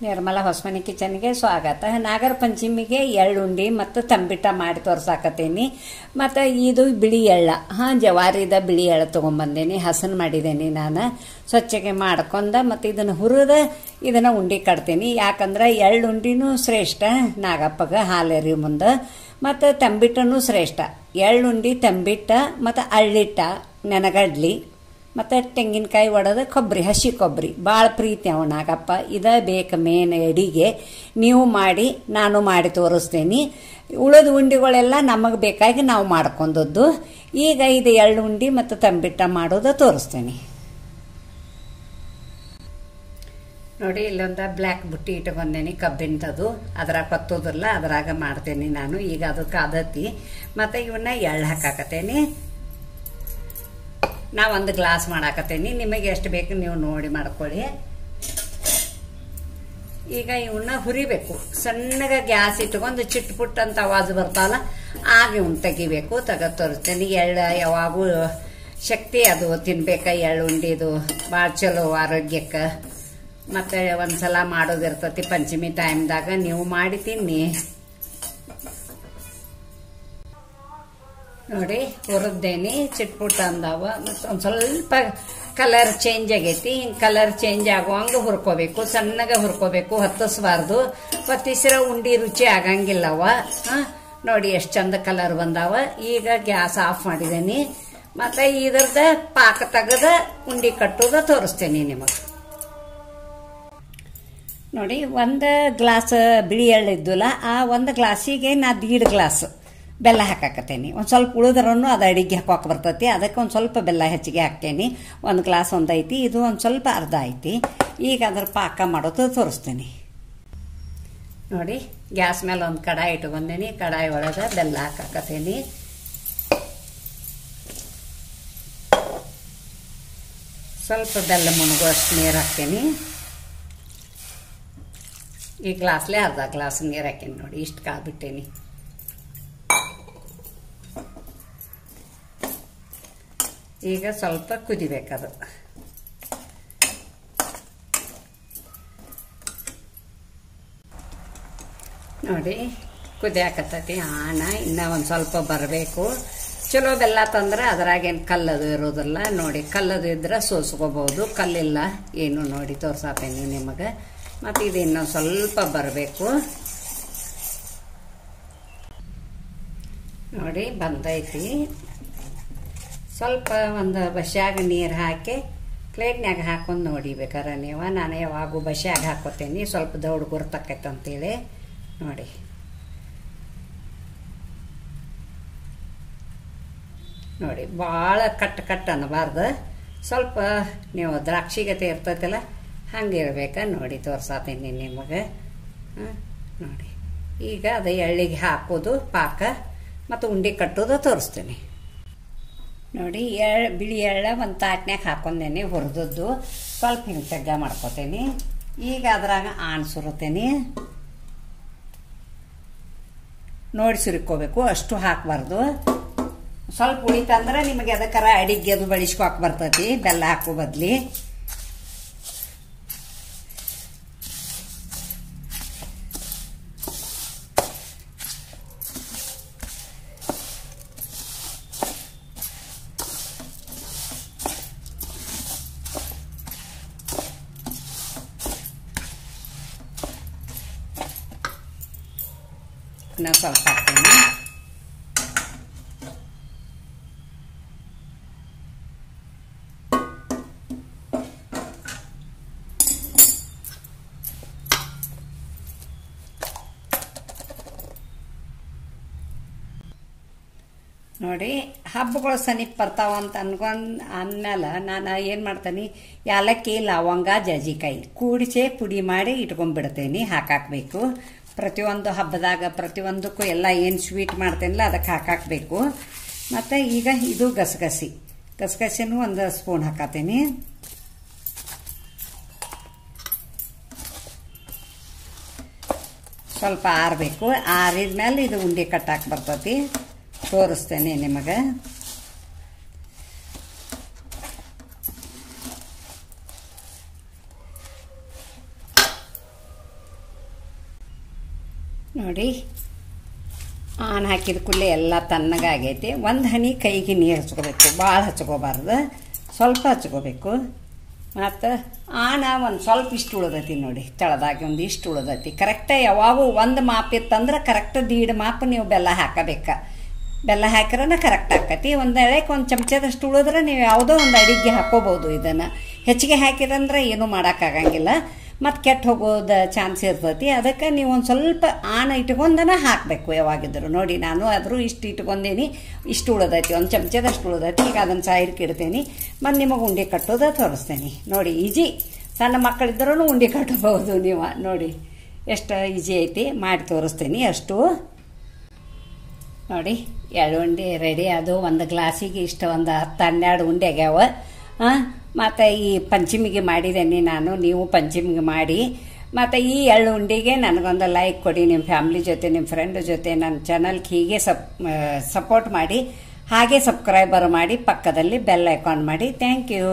ನಿರ್ಮಲಾ ಹೊಸಮನಿ ಕಿಚನ್ಗೆ ಸ್ವಾಗತ. ನಾಗರ ಪಂಚಮಿಗೆ ಎಳ್ಳುಂಡಿ ಮತ್ತು ತಂಬಿಟ ಮಾಡಿ ತೋರ್ಸಾಕತ್ತೀನಿ. ಮತ್ತು ಇದು ಬಿಳಿ ಎಳ್ಳ, ಜವಾರಿದ ಬಿಳಿ ಎಳ್ಳು ತೊಗೊಂಬಂದೇನಿ. ಹಸನ್ ಮಾಡಿದ್ದೇನೆ ನಾನು, ಸ್ವಚ್ಛಗೆ ಮಾಡ್ಕೊಂಡ ಮತ್ತು ಇದನ್ನು ಹುರಿದ ಇದನ್ನು ಉಂಡಿ ಕಟ್ತೀನಿ. ಯಾಕಂದ್ರೆ ಎಳ್ಳುಂಡಿನೂ ಶ್ರೇಷ್ಠ ನಾಗಪ್ಪಗೆ ಹಾಲೆರಿ ಮುಂದೆ. ಮತ್ತು ತಂಬಿಟನೂ ಶ್ರೇಷ್ಠ. ಎಳ್ಳುಂಡಿ, ತಂಬಿಟ ಮತ್ತು ಅಳ್ಳಿಟ್ಟ, ನೆನಗಡ್ಲಿ ಮತ್ತು ತೆಂಗಿನಕಾಯಿ ಒಡೆದ ಕೊಬ್ಬರಿ, ಹಸಿ ಕೊಬ್ಬರಿ ಭಾಳ ಪ್ರೀತಿ ಅವ ನಾಗಪ್ಪ. ಇದ ಬೇಕು ಮೇನ್ ಅಡಿಗೆ. ನೀವು ಮಾಡಿ, ನಾನು ಮಾಡಿ ತೋರಿಸ್ತೇನೆ. ಉಳಿದ ಉಂಡಿಗಳೆಲ್ಲ ನಮಗೆ ಬೇಕಾಗಿ ನಾವು ಮಾಡ್ಕೊಂಡದ್ದು. ಈಗ ಇದು ಎಳ್ಳು ಉಂಡಿ ಮತ್ತು ತಂಬಿಟ್ಟ ಮಾಡೋದು ತೋರಿಸ್ತೇನೆ ನೋಡಿ. ಇಲ್ಲೊಂದು ಬ್ಲ್ಯಾಕ್ ಬುಟ್ಟಿ ಇಟ್ಕೊಂಡೇನಿ ಕಬ್ಬಿನದು, ಅದ್ರಾಗ ಕೊತ್ತೋದಿಲ್ಲ, ಅದ್ರಾಗ ಮಾಡ್ತೇನೆ ನಾನು. ಈಗ ಅದು ಕಾದತಿ. ಮತ್ತು ಇವನ್ನ ಎಳ್ಳು ಹಾಕಾಕತ್ತೇನೆ. ನಾ ಒಂದು ಗ್ಲಾಸ್ ಮಾಡಾಕತ್ತೇನಿ. ನಿಮಗೆ ಎಷ್ಟು ಬೇಕು ನೀವು ನೋಡಿ ಮಾಡ್ಕೊಳ್ಳಿ. ಈಗ ಇವನ್ನ ಹುರಿಬೇಕು. ಸಣ್ಣಗೆ ಗ್ಯಾಸ್ ಇಟ್ಕೊಂಡು ಚಿಟ್ ಪುಟ್ ಅಂತ ಆವಾಜ್ ಬರ್ತಾವಲ್ಲ, ಆಗ ಇವನ್ ತೆಗಿಬೇಕು. ತೆಗೆದು ತೋರಿಸ್ತೇನೆ. ಎಳ್ಳು ಯಾವಾಗೂ ಶಕ್ತಿ, ಅದು ತಿನ್ಬೇಕ. ಎಳ್ಳು ಉಂಡಿದು ಭಾಳ ಚಲೋ ಆರೋಗ್ಯಕ್ಕೆ. ಮತ್ತೆ ಒಂದ್ಸಲ ಮಾಡೋದಿರ್ತತಿ ಪಂಚಮಿ ಟೈಮ್ದಾಗ, ನೀವು ಮಾಡಿ ತಿನ್ನಿ ನೋಡಿ. ಹುರಿದ್ದೇನಿ, ಚಿಟ್ಪುಟ್ಟ ಅಂದಾವ. ಮತ್ತು ಒಂದು ಸ್ವಲ್ಪ ಕಲರ್ ಚೇಂಜ್ ಆಗೈತಿ. ಹಿಂಗೆ ಕಲರ್ ಚೇಂಜ್ ಆಗುವಂಗ ಹುರ್ಕೋಬೇಕು. ಸಣ್ಣಗೆ ಹುರ್ಕೋಬೇಕು, ಹತ್ತಿಸ್ಬಾರ್ದು. ಹೊತ್ತಿಸಿರ ಉಂಡಿ ರುಚಿ ಆಗಂಗಿಲ್ಲವ. ನೋಡಿ ಎಷ್ಟು ಚಂದ ಕಲರ್ ಬಂದಾವ. ಈಗ ಗ್ಯಾಸ್ ಆಫ್ ಮಾಡಿದೇನಿ. ಮತ್ತು ಇದ್ರದ ಪಾಕ ತೆಗೆದ ಉಂಡಿ ಕಟ್ಟೋದ ತೋರಿಸ್ತೇನೆ ನಿಮಗೆ ನೋಡಿ. ಒಂದು ಗ್ಲಾಸ್ ಬಿಳಿ ಎಳ್ಳು ಇದ್ದಿಲ್ಲ, ಆ ಒಂದು ಗ್ಲಾಸಿಗೆ ನಾ 1.5 ಗ್ಲಾಸ್ ಬೆಲ್ಲ ಹಾಕಾಕತ್ತೇನೆ. ಒಂದು ಸ್ವಲ್ಪ ಉಳಿದ್ರೂ ಅದು ಅಡಿಗೆ ಹಾಕೋಕೆ ಬರ್ತೈತಿ. ಅದಕ್ಕೆ ಒಂದು ಸ್ವಲ್ಪ ಬೆಲ್ಲ ಹೆಚ್ಚಿಗೆ ಹಾಕ್ತೇನೆ. 1 ಗ್ಲಾಸ್ ಒಂದು ಐತಿ, ಇದು ಒಂದು ಸ್ವಲ್ಪ ಅರ್ಧ ಐತಿ. ಈಗ ಅದ್ರ ಪಾಕ ಮಾಡೋದು ತೋರಿಸ್ತೇನೆ ನೋಡಿ. ಗ್ಯಾಸ್ ಮೇಲೆ ಒಂದು ಕಡಾಯಿ ಇಟ್ಕೊಂಡೇನಿ. ಕಡಾಯಿ ಒಳಗೆ ಬೆಲ್ಲ ಹಾಕಾಕತ್ತೇನಿ. ಸ್ವಲ್ಪ ಬೆಲ್ಲ ಮುಣಗುವಷ್ಟು ನೀರು ಹಾಕ್ತೇನೆ. ಈ ಗ್ಲಾಸ್ಲೆ ಅರ್ಧ ಗ್ಲಾಸ್ ನೀರು ಹಾಕೇನಿ ನೋಡಿ. ಇಷ್ಟು ಕಾಬಿಟ್ಟೇನಿ. ಈಗ ಸ್ವಲ್ಪ ಕುದಿಬೇಕದು. ನೋಡಿ ಕುದಿಯಾಕತ್ತೈತಿ. ಇನ್ನ ಒಂದು ಸ್ವಲ್ಪ ಬರಬೇಕು. ಚಲೋ ಬೆಲ್ಲ ತಂದ್ರೆ ಅದ್ರಾಗೇನು ಕಲ್ಲದು ಇರೋದಿಲ್ಲ ನೋಡಿ. ಕಲ್ಲದು ಇದ್ರೆ ಸೋಸ್ಕೋಬಹುದು, ಕಲ್ಲಿಲ್ಲ ಏನು ನೋಡಿ ತೋರ್ಸಾತೇನಿ ನಿಮಗೆ. ಮತ್ತು ಇದು ಇನ್ನೊಂದು ಸ್ವಲ್ಪ ಬರಬೇಕು ನೋಡಿ. ಬಂದೈತಿ. ಸ್ವಲ್ಪ ಒಂದು ಬಸ್ಯಾಗ ನೀರು ಹಾಕಿ ಪ್ಲೇಟ್ನ್ಯಾಗ ಹಾಕೊಂಡು ನೋಡಿಬೇಕಾರೆ ನೀವು. ನಾನು ಯಾವಾಗೂ ಬಸ್ಯಾಗ ಹಾಕೋತೇನೆ, ಸ್ವಲ್ಪ ದೌಡ್ ಗುರ್ತಕ್ಕೈತೆ ಅಂತೇಳಿ ನೋಡಿ. ನೋಡಿ ಭಾಳ ಕಟ್ ಅನ್ನಬಾರ್ದು. ಸ್ವಲ್ಪ ನೀವು ದ್ರಾಕ್ಷಿಗತೆ ಇರ್ತೈತಲ್ಲ ಹಂಗಿರ್ಬೇಕ ನೋಡಿ. ತೋರ್ಸಾತೀನಿ ನಿಮಗೆ ನೋಡಿ. ಈಗ ಅದು ಎಳ್ಳಿಗೆ ಹಾಕೋದು ಪಾಕ ಮತ್ತು ಉಂಡೆ ಕಟ್ಟೋದು ತೋರಿಸ್ತೀನಿ ನೋಡಿ. ಬಿಳಿ ಎಳ್ಳ ಒಂದು ತಾಟ್ನ್ಯಾಗ ಹಾಕೊಂಡೇನೆ, ಹುರಿದದ್ದು. ಸ್ವಲ್ಪ ಹಿಂಗೆ ತೆಗ್ಗ ಮಾಡ್ಕೋತೇನೆ. ಈಗ ಅದ್ರಾಗ ಸುರುತ್ತೇನೆ ನೋಡಿ. ಸುರಿಕೋಬೇಕು, ಅಷ್ಟು ಹಾಕಬಾರ್ದು. ಸ್ವಲ್ಪ ಉಳಿತಂದ್ರೆ ನಿಮಗೆ ಅದಕ್ಕರ ಅಡಿಗೆ ಅದು ಬಳಿಸ್ಕೋಕ್ ಬರ್ತೈತಿ ಬೆಲ್ಲ ಹಾಕೋ ಬದ್ಲಿ. ನಾ ಸ್ವಲ್ಪ ಹಾಕ್ತೀನಿ. ನೋಡಿ ಹಬ್ಬಗಳು ಸಮೀಪ ಬರ್ತಾವ ಅಂತ ಅಂದ್ಮೇಲೆ ನಾನು ಏನು ಮಾಡ್ತೇನೆ, ಏಲಕ್ಕಿ, ಲವಂಗ, ಜಾಜಿಕಾಯಿ ಕೂಡಿಸೆ ಪುಡಿ ಮಾಡಿ ಇಟ್ಕೊಂಡ್ಬಿಡ್ತೇನೆ. ಹಾಕಾಕಬೇಕು ಪ್ರತಿಯೊಂದು ಹಬ್ಬದಾಗ. ಪ್ರತಿಯೊಂದಕ್ಕೂ ಎಲ್ಲ ಏನು ಸ್ವೀಟ್ ಮಾಡ್ತೇನಲ್ಲ ಅದಕ್ಕೆ ಹಾಕಾಕಬೇಕು. ಮತ್ತು ಈಗ ಇದು ಗಸಗಸಿನೂ ಒಂದು ಸ್ಪೂನ್ ಹಾಕತ್ತೇನೆ. ಸ್ವಲ್ಪ ಆರಬೇಕು. ಆರಿದ್ಮೇಲೆ ಇದು ಉಂಡೆ ಕಟ್ಟಾಕ ಬರ್ತೈತಿ. ತೋರಿಸ್ತೇನೆ ನಿಮಗೆ. ನೋಡಿ ಆನ್ ಹಾಕಿದ ಕೂಡಲೇ ಎಲ್ಲ ತಣ್ಣಗಾಗೈತಿ. ಒಂದು ಹನಿ ಕೈಗೆ ನೀರು ಹಚ್ಕೋಬೇಕು, ಭಾಳ ಹಚ್ಕೋಬಾರ್ದು, ಸ್ವಲ್ಪ ಹಚ್ಕೋಬೇಕು. ಮತ್ತು ಒಂದು ಸ್ವಲ್ಪ ಇಷ್ಟು ಉಳ್ದೈತಿ ನೋಡಿ, ತಳದಾಗಿ ಒಂದು ಇಷ್ಟು ಉಳ್ದೈತಿ. ಕರೆಕ್ಟ ಯಾವಾಗೂ ಒಂದು ಮಾಪ್ ಇತ್ತಂದ್ರೆ ಕರೆಕ್ಟ್ 1.5 ಮಾಪ್ ನೀವು ಬೆಲ್ಲ ಹಾಕಬೇಕು. ಬೆಲ್ಲ ಹಾಕಿದ್ರೆ ಕರೆಕ್ಟ್ ಆಕತಿ. ಒಂದು ಎಳೆಗೆ ಒಂದು ಚಮಚದಷ್ಟು ಉಳಿದ್ರೆ ನೀವು ಯಾವುದೋ ಒಂದು ಅಡಿಗೆ ಹಾಕೋಬೋದು. ಇದನ್ನು ಹೆಚ್ಚಿಗೆ ಹಾಕಿದಂದ್ರೆ ಏನೂ ಮಾಡೋಕ್ಕಾಗಂಗಿಲ್ಲ, ಮತ್ತು ಕೆಟ್ಟು ಹೋಗೋದು ಚಾನ್ಸ್ ಇರ್ತೈತಿ. ಅದಕ್ಕೆ ನೀವು ಒಂದು ಸ್ವಲ್ಪ ಇಟ್ಕೊಂಡನ ಹಾಕಬೇಕು ಯಾವಾಗಿದ್ರು. ನೋಡಿ ನಾನು ಆದರೂ ಇಷ್ಟು ಇಟ್ಕೊಂಡೀನಿ, ಇಷ್ಟು ಉಳ್ದೈತಿ, ಒಂದು ಚಮಚದಷ್ಟು ಉಳ್ದೈತಿ. ಈಗ ಅದನ್ನು ಸೈಡ್ಗೆ ಇಡ್ತೀನಿ, ಮತ್ತು ನಿಮಗೆ ಉಂಡೆ ಕಟ್ಟೋದು ತೋರಿಸ್ತೀನಿ. ನೋಡಿ ಈಜಿ, ಸಣ್ಣ ಮಕ್ಕಳಿದ್ರೂ ಉಂಡೆ ಕಟ್ಟಬಹುದು ನೀವು. ನೋಡಿ ಎಷ್ಟು ಈಜಿ ಐತಿ, ಮಾಡಿ ತೋರಿಸ್ತೀನಿ. ಅಷ್ಟು ನೋಡಿ 2 ಉಂಡೆ ರೆಡಿ ಅದು. ಒಂದು ಗ್ಲಾಸಿಗೆ ಇಷ್ಟು ಒಂದು 10-12 ಉಂಡೆ ಆಗ್ಯಾವ. ಮತ್ತು ಈ ಪಂಚಮಿಗೆ ಮಾಡಿದ್ದೇನೆ ನಾನು, ನೀವು ಪಂಚಮಿಗೆ ಮಾಡಿ. ಮತ್ತು ಈ 2 ಉಂಡೆಗೆ ನನಗೊಂದು ಲೈಕ್ ಕೊಡಿ, ನಿಮ್ಮ ಫ್ಯಾಮಿಲಿ ಜೊತೆ ನಿಮ್ಮ ಫ್ರೆಂಡ್ ಜೊತೆ ನನ್ನ ಚಾನಲ್ಗೆ ಹೀಗೆ ಸಪೋರ್ಟ್ ಮಾಡಿ, ಹಾಗೆ ಸಬ್ಸ್ಕ್ರೈಬರ್ ಮಾಡಿ, ಪಕ್ಕದಲ್ಲಿ ಬೆಲ್ ಐಕಾನ್ ಮಾಡಿ. Thank you.